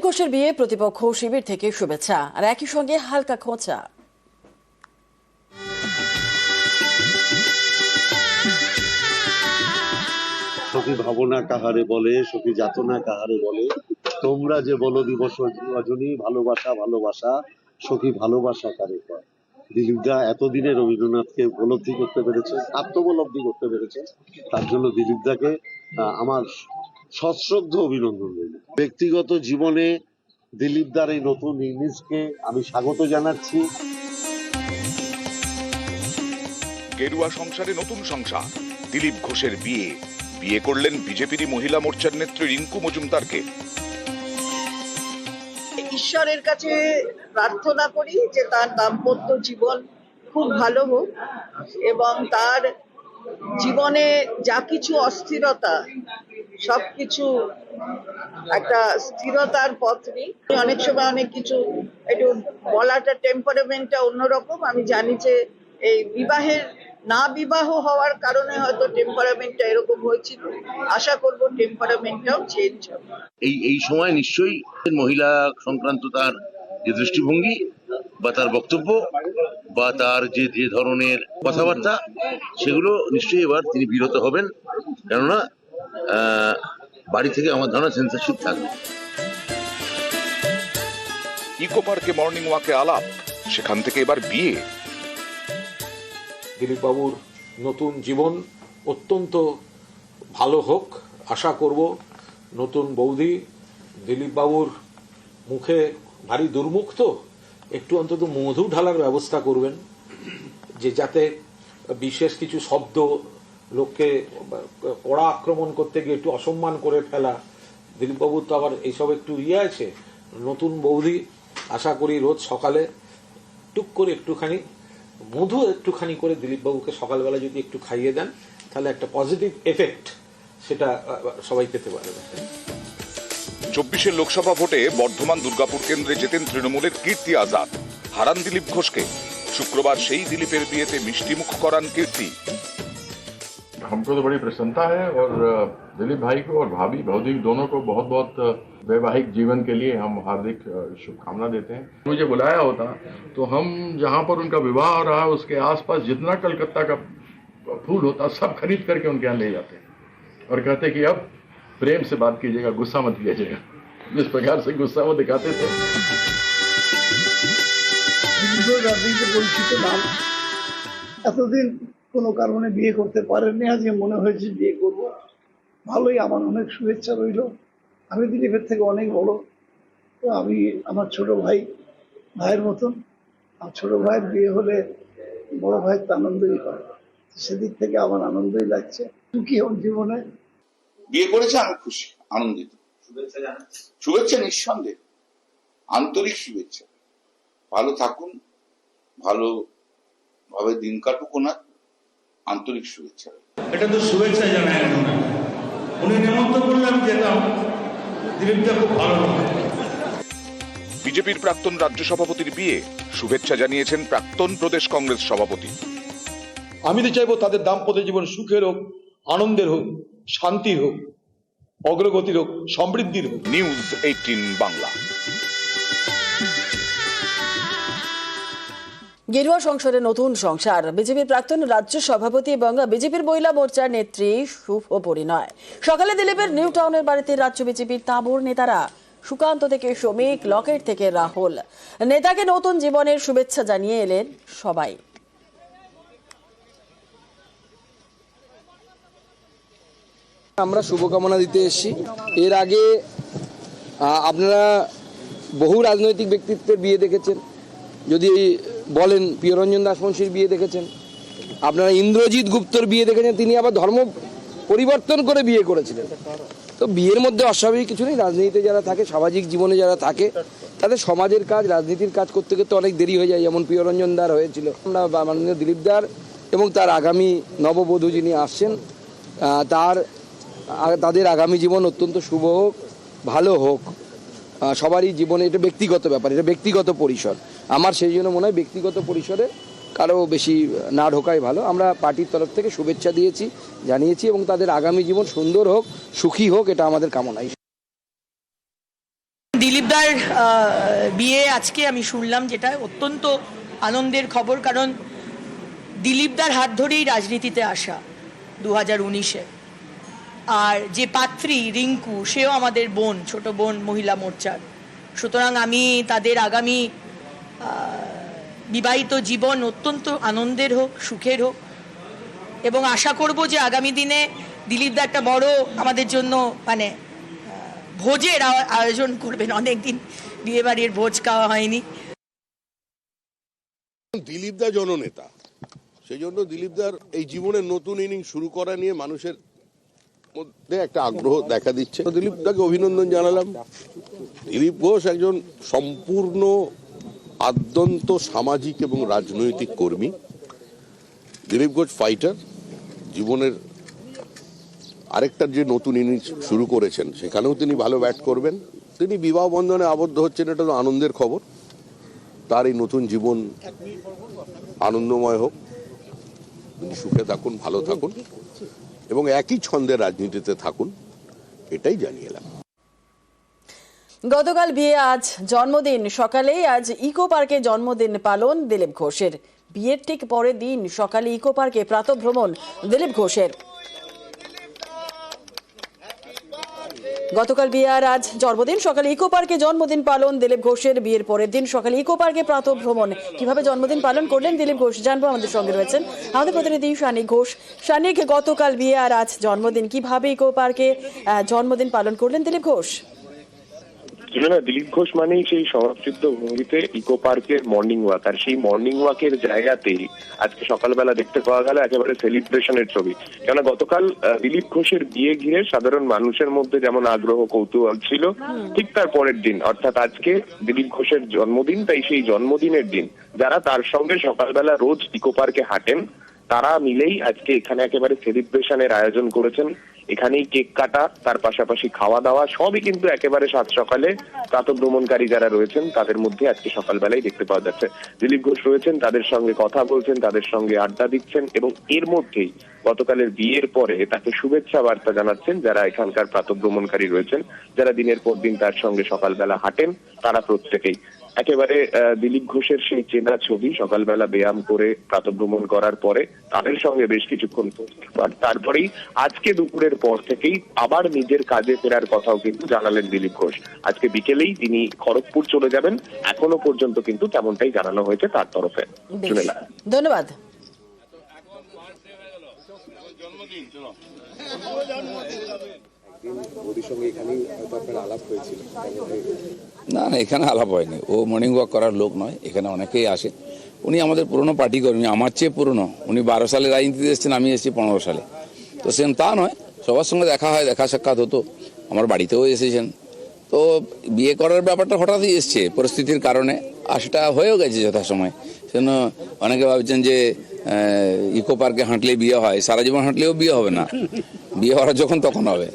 ঘোষের বিয়ে প্রতিপক্ষ শিবির থেকে শুভেচ্ছা আর একই সঙ্গে হালকা খোঁচা। সখী ভাবনা কাহারে বলে, সখী যাতনা কাহারে বলে, তোমরা যে বলো দিবস রজনী, ভালোবাসা ভালোবাসা সখী ভালোবাসা কারে কয়। দিলীপ দা এতদিনে রবীন্দ্রনাথকে উপলব্ধি করতে পেরেছেন, আত্মোপলব্ধি করতে পেরেছেন, তার জন্য দিলীপ দাকে আমার সশ্রদ্ধ অভিনন্দন রইল। ব্যক্তিগত জীবনে দিলীপ দার এই নতুন ইনিংসকে আমি স্বাগত জানাচ্ছি। গেরুয়া সংসারে নতুন সংসার, দিলীপ ঘোষের বিয়ে করলেন বিজেপির মহিলা মোর্চার নেত্রী রিঙ্কু মজুমদারকে। ঈশ্বরের কাছে প্রার্থনা করি যে তার দাম্পত্য জীবন খুব ভালো হোক এবং তার জীবনে যা কিছু অস্থিরতা সবকিছু একটা স্থিরতার পথ নেই। অনেক সময় অনেক কিছু একটু বলাটা টেম্পারামেন্টটা অন্যরকম। আমি জানি যে এই বিবাহ হওয়ার কারণে হয়তো টেম্পারামেন্টটা এরকম হয়েছিল। আশা করব টেম্পারামেন্টটাও চেঞ্জ হবে। এই সময় নিশ্চয়ই মহিলা সংক্রান্ত তার যে দৃষ্টিভঙ্গি বা তার বক্তব্য বা তার যে ধরনের কথাবার্তা, সেগুলো নিশ্চয়ই এবার তিনি বিরত হবেন, কেননা বাড়ি থেকে আমার ধারণা সেন্সরশিপ থাকবে। ইকো পার্কে মর্নিং ওয়াকে আলাপ, সেখান থেকে এবার বিয়ে। দিলীপ বাবুর নতুন জীবন অত্যন্ত ভালো হোক আশা করব। নতুন বৌদি দিলীপ বাবুর মুখে ভারী দুর্মুখ, তো একটু অন্তত মধু ঢালার ব্যবস্থা করবেন, যে যাতে বিশেষ কিছু শব্দ লোককে কড়া আক্রমণ করতে গিয়ে একটু অসম্মান করে ফেলা। দিলীপ বাবুর তো আবার এইসব একটু আছে। নতুন বৌদি আশা করি রোজ সকালে টুক করে একটুখানি মধু একটুখানি করে দিলীপ বাবুকে সকালবেলা যদি একটু খাইয়ে দেন, তাহলে একটা পজিটিভ এফেক্ট সেটা সবাই পেতে পারবে। 24 লোকসভা ভোটে বর্ধমান দুর্গাপুর কেন্দ্রে জেতেন তৃণমূলের কীর্তি আজাদ। হারান দিলীপ ঘোষকে। শুক্রবার সেই দিলীপের বিয়েতে মিষ্টিমুখ করান কীর্তি। हमको तो बड़ी प्रसन्नता है और दिलीप भाई को और भाभी भौतिक दोनों को बहुत बहुत वैवाहिक जीवन के लिए हम हार्दिक शुभकामना देते हैं। मुझे बुलाया होता तो हम जहां पर उनका विवाह हो रहा है उसके आसपास जितना कलकत्ता का फूल होता सब खरीद करके उनके यहाँ ले जाते और कहते कि अब प्रेम से बात कीजिएगा, गुस्सा मत कीजिएगा। जिस प्रकार से गुस्सा वो दिखाते थे। এতদিন কোনো কারণে বিয়ে করতে পারেননি, আজকে মনে হয়েছে বিয়ে করব। ভালোই, আমার অনেক শুভেচ্ছা রইল। আমি দিলীপের থেকে অনেক বড়, তো আমি আমার ছোট ভাইয়ের মতন। আর ছোট ভাইয়ের বিয়ে হলে বড় ভাইয়ের তো আনন্দই হয়, সেদিক থেকে আমার আনন্দই লাগছে। সুখী হন জীবনে। বিয়ে করেছে, আমি খুশি, আনন্দিত। শুভেচ্ছা নিঃসন্দেহে, আন্তরিক শুভেচ্ছা। ভালো থাকুন, ভালোভাবে দিন কাটুক, ওনার আন্তরিক শুভেচ্ছা। এটা তো শুভেচ্ছা জানাই, উনি নিমন্ত্রণ করলাম যেতাম। দিলীপটা খুব ভালো। বিজেপির প্রাক্তন রাজ্য সভাপতির বিয়ে, শুভেচ্ছা জানিয়েছেন প্রাক্তন প্রদেশ কংগ্রেস সভাপতি। আমি তো চাইবো তাদের দাম্পত্য জীবন সুখের হোক, আনন্দের হোক, শান্তির হোক, অগ্রগতির হোক, সমৃদ্ধির হোক। নিউজ 18 বাংলা। গেরুয়া সংসারে নতুন সংসার, বিজেপির প্রাক্তন রাজ্য সভাপতি এবং বিজেপির মহিলা মোর্চার নেত্রী শুভ পরিণয়। সকালে দিলীপের নিউ টাউনের বাড়িতে রাজ্য বিজেপির তাঁবুর নেতারা, সুকান্ত থেকে শ্রমিক, লকেট থেকে রাহুল। নেতাকে নতুন জীবনের শুভেচ্ছা জানিয়ে এলেন সবাই। আমরা শুভকামনা দিতে এসেছি। এর আগে আপনারা বহু রাজনৈতিক ব্যক্তিত্বের বিয়ে দেখেছেন, যদি বলেন প্রিয়রঞ্জন দাসবংশীর বিয়ে দেখেছেন, আপনারা ইন্দ্রজিৎ গুপ্তর বিয়ে দেখেছেন, তিনি আবার ধর্ম পরিবর্তন করে বিয়ে করেছিলেন। তো বিয়ের মধ্যে অস্বাভাবিক কিছু নেই। রাজনীতিতে যারা থাকে, সামাজিক জীবনে যারা থাকে, তাদের সমাজের কাজ, রাজনীতির কাজ করতে করতে অনেক দেরি হয়ে যায়, যেমন প্রিয়রঞ্জন দার হয়েছিল। আমরা মাননীয় দিলীপ দার এবং তার আগামী নববধূ যিনি আসছেন, তাদের আগামী জীবন অত্যন্ত শুভ হোক, ভালো হোক। সবারই জীবনে এটা ব্যক্তিগত ব্যাপার, এটা ব্যক্তিগত পরিসর। আমার সেই জন্য মনে হয় ব্যক্তিগত পরিসরে কারো বেশি না ঢোকাই ভালো। আমরা পার্টির তরফ থেকে শুভেচ্ছা জানিয়েছি এবং তাদের আগামী জীবন সুন্দর হোক, সুখী হোক, এটা আমাদের কামনাই। দিলীপদার বিয়ে আজকে আমি শুনলাম, যেটা অত্যন্ত আনন্দের খবর, কারণ দিলীপদার হাত ধরেই রাজনীতিতে আসা 2019-এ। আর যে পাত্রী রিঙ্কু, সেও আমাদের বোন, ছোট বোন মহিলা মোর্চার। সুতরাং আমি তাদের আগামী বিবাহিত জীবন অত্যন্ত আনন্দের হোক, সুখের হোক, এবং আশা করব যে আগামী দিনে দিলীপদা একটা বড় আমাদের জন্য মানে ভোজের আয়োজন করবেন। অনেকদিন বিয়ে বাড়ির ভোজ খাওয়া হয়নি। দিলীপদা জননেতা, সেই জন্য দিলীপদার এই জীবনের নতুন ইনিংস শুরু করা নিয়ে মানুষের মধ্যে একটা আগ্রহ দেখা দিচ্ছে। দিলীপদাকে অভিনন্দন জানালাম। দিলীপ ঘোষ একজন সম্পূর্ণ আদ্যন্ত সামাজিক এবং রাজনৈতিক কর্মী। দিলীপ ঘোষ ফাইটার। জীবনের আরেকটার যে নতুন ইনিংস শুরু করেছেন সেখানেও তিনি ভালো ব্যাট করবেন। তিনি বিবাহ বন্ধনে আবদ্ধ হচ্ছেন, এটা তো আনন্দের খবর। তার এই নতুন জীবন আনন্দময় হোক, তিনি সুখে থাকুন, ভালো থাকুন এবং একই ছন্দের রাজনীতিতে থাকুন, এটাই জানিয়ে এলাম। গতকাল বিয়ে, আজ জন্মদিন। সকালেই আজ ইকো পার্কে জন্মদিন পালন দিলীপ ঘোষের। বিয়ের ঠিক পরের দিন সকালে ইকো পার্কে প্রাতঃভ্রমণ দিলীপ ঘোষের। গতকাল বিয়ে আর আজ জন্মদিন, সকালে ইকো পার্কে জন্মদিন পালন দিলীপ ঘোষের। বিয়ের পরের দিন সকালে ইকো পার্কে প্রাতঃভ্রমণ। কিভাবে জন্মদিন পালন করলেন দিলীপ ঘোষ জানবো। আমাদের সঙ্গে রয়েছেন আমাদের প্রতিনিধি শানিক ঘোষ। শানিক, গতকাল বিয়ে আর আজ জন্মদিন, কিভাবে ইকো পার্কে জন্মদিন পালন করলেন দিলীপ ঘোষ? দিলীপ ঘোষ মানেই সেই স্বভাবসিদ্ধ ভঙ্গিতে ইকো পার্কের মর্নিং ওয়াক, আর সেই মর্নিং ওয়াকের জায়গাতেই আজকে সকালবেলা দেখতে পাওয়া গেল একেবারে সেলিব্রেশনের ছবি। কেননা গতকাল দিলীপ ঘোষের বিয়ে ঘিরে সাধারণ মানুষের মধ্যে যেমন আগ্রহ কৌতূহল ছিল, ঠিক তার পরের দিন অর্থাৎ আজকে দিলীপ ঘোষের জন্মদিন। তাই সেই জন্মদিনের দিন যারা তার সঙ্গে সকালবেলা রোজ ইকো পার্কে হাঁটেন, তারা মিলেই আজকে এখানে একেবারে সেলিব্রেশনের আয়োজন করেছেন। এখানেই কেক কাটা, তার পাশাপাশি খাওয়া দাওয়া, সবই কিন্তু একেবারে সাত সকালে প্রাতঃভ্রমণকারী যারা রয়েছেন তাদের মধ্যে আজকে সকালবেলায় দেখতে পাওয়া যাচ্ছে। দিলীপ ঘোষ রয়েছেন, তাদের সঙ্গে কথা বলছেন, তাদের সঙ্গে আড্ডা দিচ্ছেন, এবং এর মধ্যেই গতকালের বিয়ের পরে তাকে শুভেচ্ছা বার্তা জানাচ্ছেন যারা এখানকার প্রাতঃভ্রমণকারী রয়েছেন, যারা দিনের পর দিন তার সঙ্গে সকালবেলা হাঁটেন, তারা প্রত্যেকেই একেবারে দিলীপ ঘোষের সেই চেনা ছবি। সকালবেলা ব্যায়াম করে প্রাতঃভ্রমণ করার পরে তাদের সঙ্গে বেশ কিছুক্ষণ তারপরেই আজকে দুপুরের পর থেকেই আবার নিজের কাজে ফেরার কথাও কিন্তু জানালেন দিলীপ ঘোষ। আজকে বিকেলেই তিনি খড়গপুর চলে যাবেন, এখনো পর্যন্ত কিন্তু তেমনটাই জানানো হয়েছে তার তরফে। ধন্যবাদ। না না, এখানে আলাপ হয়নি। ও মর্নিং ওয়াক করার লোক নয়, এখানে অনেকেই আসে। উনি আমাদের পুরনো পার্টি কর্মী, আমার চেয়ে পুরনো। উনি 12 সালে রাজনীতিতে এসেছেন, আমি এসেছি 15 সালে। তো সেম তা নয়, সবার সঙ্গে দেখা হয়, দেখা সাক্ষাৎ হতো, আমার বাড়িতেও এসেছেন। তো বিয়ে করার ব্যাপারটা হঠাৎই এসছে পরিস্থিতির কারণে, আর সেটা হয়েও গেছে যথাসময়। সেজন্য অনেকে ভাবছেন যে ইকো পার্কে হাঁটলে বিয়ে হয়, সারা জীবন হাঁটলেও বিয়ে হবে না, বিয়ে হওয়ার যখন তখন হবে।